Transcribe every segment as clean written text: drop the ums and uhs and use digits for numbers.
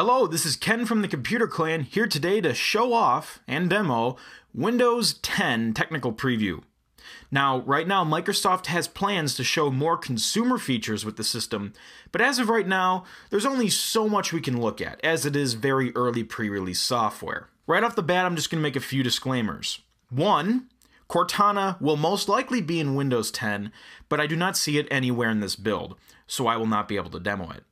Hello, this is Ken from the Computer Clan, here today to show off and demo Windows 10 Technical Preview. Now, right now, Microsoft has plans to show more consumer features with the system, but as of right now, there's only so much we can look at, as it is very early pre-release software. Right off the bat, I'm just going to make a few disclaimers. One, Cortana will most likely be in Windows 10, but I do not see it anywhere in this build, so I will not be able to demo it.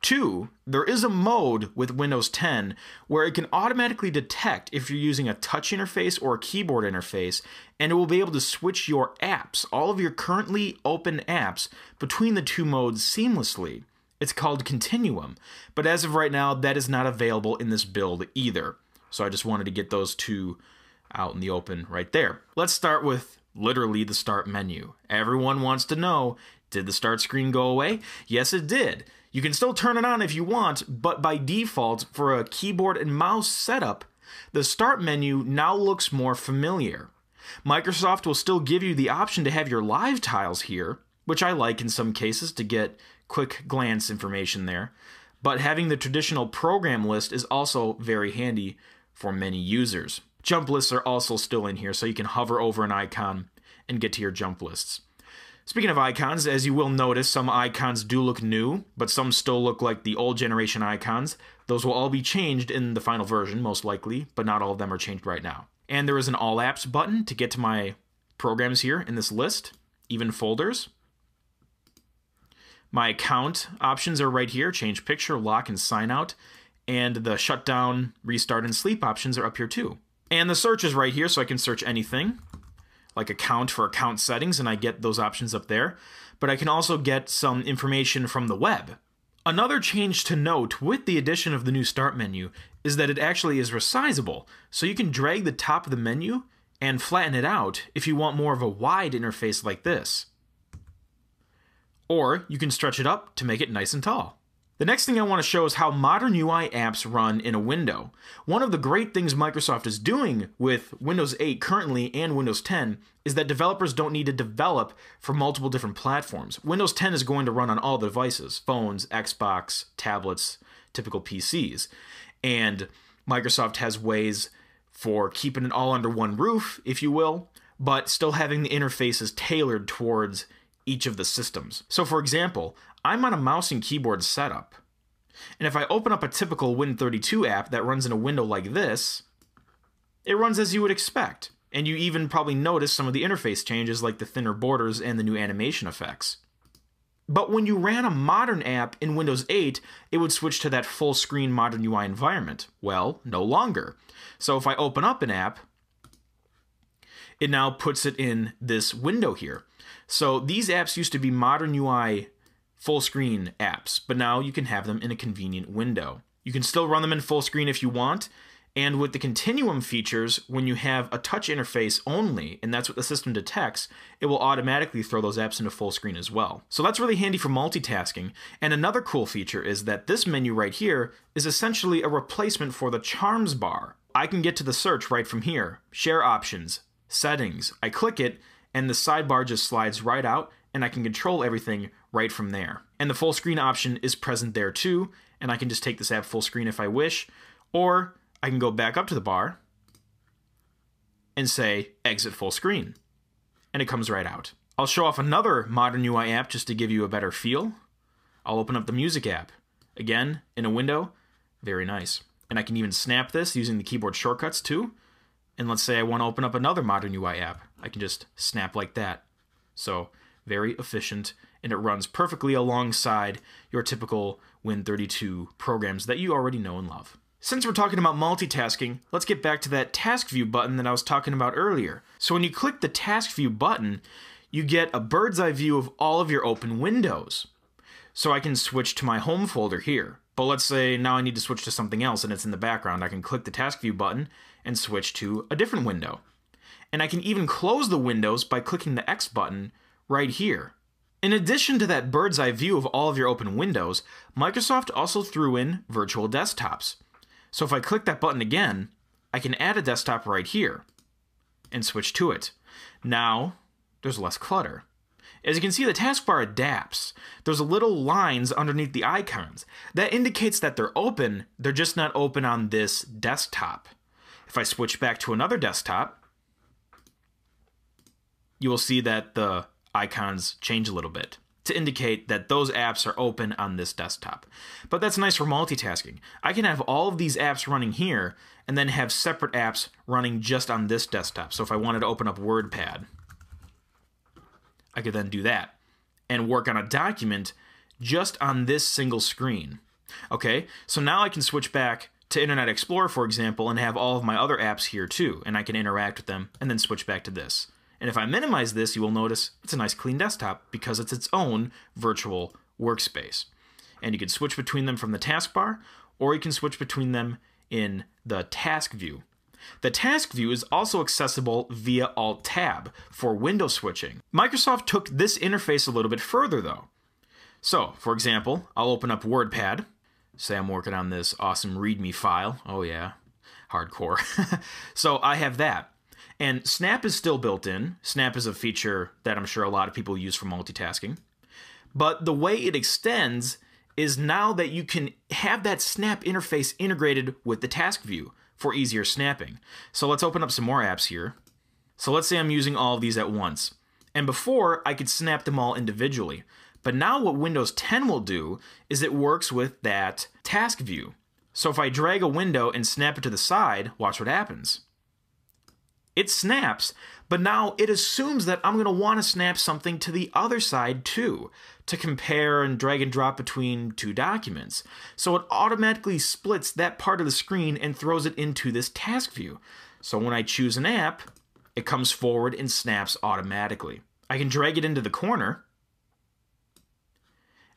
Two, there is a mode with Windows 10 where it can automatically detect if you're using a touch interface or a keyboard interface, and it will be able to switch your apps, all of your currently open apps, between the two modes seamlessly. It's called Continuum, but as of right now, that is not available in this build either. So I just wanted to get those two out in the open right there. Let's start with literally the start menu. Everyone wants to know, did the start screen go away? Yes, it did. You can still turn it on if you want, but by default, for a keyboard and mouse setup, the start menu now looks more familiar. Microsoft will still give you the option to have your live tiles here, which I like in some cases to get quick glance information there, but having the traditional program list is also very handy for many users. Jump lists are also still in here, so you can hover over an icon and get to your jump lists. Speaking of icons, as you will notice, some icons do look new, but some still look like the old generation icons. Those will all be changed in the final version, most likely, but not all of them are changed right now. And there is an All Apps button to get to my programs here in this list, even folders. My account options are right here, change picture, lock, and sign out. And the shutdown, restart, and sleep options are up here too. And the search is right here, so I can search anything, like account for account settings, and I get those options up there. But I can also get some information from the web. Another change to note with the addition of the new start menu is that it actually is resizable, so you can drag the top of the menu and flatten it out if you want more of a wide interface like this. Or you can stretch it up to make it nice and tall. The next thing I want to show is how modern UI apps run in a window. One of the great things Microsoft is doing with Windows 8 currently and Windows 10 is that developers don't need to develop for multiple different platforms. Windows 10 is going to run on all the devices, phones, Xbox, tablets, typical PCs. And Microsoft has ways for keeping it all under one roof, if you will, but still having the interfaces tailored towards each of the systems. So for example, I'm on a mouse and keyboard setup, and if I open up a typical Win32 app that runs in a window like this, it runs as you would expect, and you even probably notice some of the interface changes like the thinner borders and the new animation effects. But when you ran a modern app in Windows 8, it would switch to that full screen modern UI environment. Well, no longer. So if I open up an app, it now puts it in this window here. So these apps used to be modern UI full screen apps, but now you can have them in a convenient window. You can still run them in full screen if you want, and with the Continuum features, when you have a touch interface only, and that's what the system detects, it will automatically throw those apps into full screen as well. So that's really handy for multitasking. And another cool feature is that this menu right here is essentially a replacement for the Charms bar. I can get to the search right from here, share options, settings. I click it, and the sidebar just slides right out, and I can control everything right from there. And the full screen option is present there too, and I can just take this app full screen if I wish, or I can go back up to the bar and say exit full screen, and it comes right out. I'll show off another modern UI app just to give you a better feel. I'll open up the music app. Again, in a window, very nice. And I can even snap this using the keyboard shortcuts too. And let's say I want to open up another modern UI app. I can just snap like that. So very efficient, and it runs perfectly alongside your typical Win32 programs that you already know and love. Since we're talking about multitasking, let's get back to that task view button that I was talking about earlier. So when you click the task view button, you get a bird's eye view of all of your open windows. So I can switch to my home folder here. But let's say now I need to switch to something else and it's in the background. I can click the task view button and switch to a different window. And I can even close the windows by clicking the X button right here. In addition to that bird's eye view of all of your open windows, Microsoft also threw in virtual desktops. So if I click that button again, I can add a desktop right here and switch to it. Now, there's less clutter. As you can see, the taskbar adapts. There's little lines underneath the icons. That indicates that they're open, they're just not open on this desktop. If I switch back to another desktop, you will see that the icons change a little bit to indicate that those apps are open on this desktop. But that's nice for multitasking. I can have all of these apps running here and then have separate apps running just on this desktop. So if I wanted to open up WordPad, I could then do that and work on a document just on this single screen. Okay, so now I can switch back to Internet Explorer, for example, and have all of my other apps here too, and I can interact with them and then switch back to this. And if I minimize this, you will notice it's a nice clean desktop because it's its own virtual workspace. And you can switch between them from the taskbar, or you can switch between them in the task view. The task view is also accessible via Alt-Tab for window switching. Microsoft took this interface a little bit further though. So, for example, I'll open up WordPad. Say I'm working on this awesome README file. Oh yeah, hardcore. So I have that. And Snap is still built in. Snap is a feature that I'm sure a lot of people use for multitasking. But the way it extends is now that you can have that Snap interface integrated with the task view for easier snapping. So let's open up some more apps here. So let's say I'm using all of these at once. And before, I could snap them all individually. But now what Windows 10 will do is it works with that task view. So if I drag a window and snap it to the side, watch what happens. It snaps, but now it assumes that I'm going to want to snap something to the other side too, to compare and drag and drop between two documents. So it automatically splits that part of the screen and throws it into this task view. So when I choose an app, it comes forward and snaps automatically. I can drag it into the corner,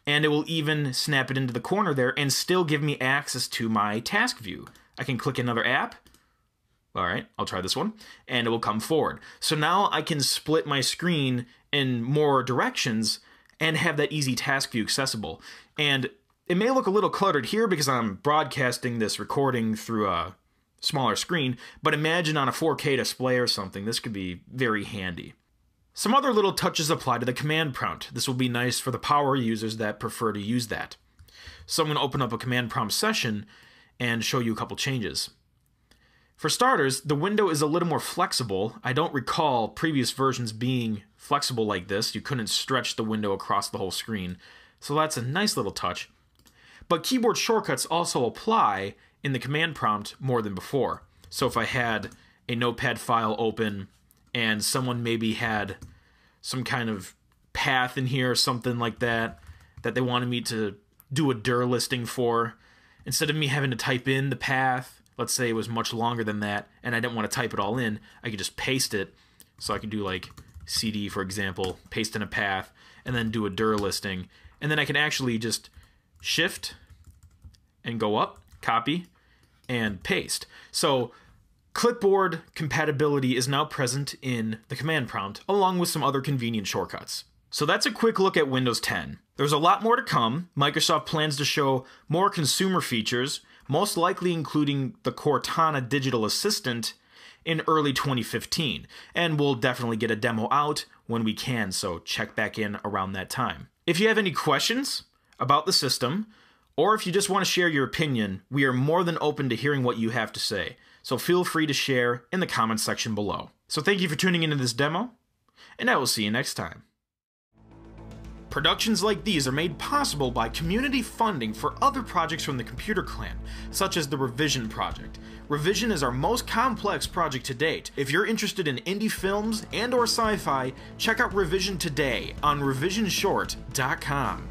and it will even snap it into the corner there and still give me access to my task view. I can click another app. All right, I'll try this one, and it will come forward. So now I can split my screen in more directions and have that easy task view accessible. And it may look a little cluttered here because I'm broadcasting this recording through a smaller screen, but imagine on a 4K display or something, this could be very handy. Some other little touches apply to the command prompt. This will be nice for the power users that prefer to use that. So I'm going to open up a command prompt session and show you a couple changes. For starters, the window is a little more flexible. I don't recall previous versions being flexible like this. You couldn't stretch the window across the whole screen. So that's a nice little touch. But keyboard shortcuts also apply in the command prompt more than before. So if I had a notepad file open and someone maybe had some kind of path in here or something like that they wanted me to do a dir listing for, instead of me having to type in the path, let's say it was much longer than that, and I didn't want to type it all in, I could just paste it. So I could do like CD, for example, paste in a path, and then do a dir listing. And then I can actually just shift and go up, copy, and paste. So clipboard compatibility is now present in the command prompt, along with some other convenient shortcuts. So that's a quick look at Windows 10. There's a lot more to come. Microsoft plans to show more consumer features, most likely including the Cortana digital assistant in early 2015, and we'll definitely get a demo out when we can, so check back in around that time. If you have any questions about the system, or if you just want to share your opinion, we are more than open to hearing what you have to say, so feel free to share in the comments section below. So thank you for tuning into this demo, and I will see you next time. Productions like these are made possible by community funding for other projects from the Computer Clan, such as the Revision project. Revision is our most complex project to date. If you're interested in indie films and/or sci-fi, check out Revision today on revisionshort.com.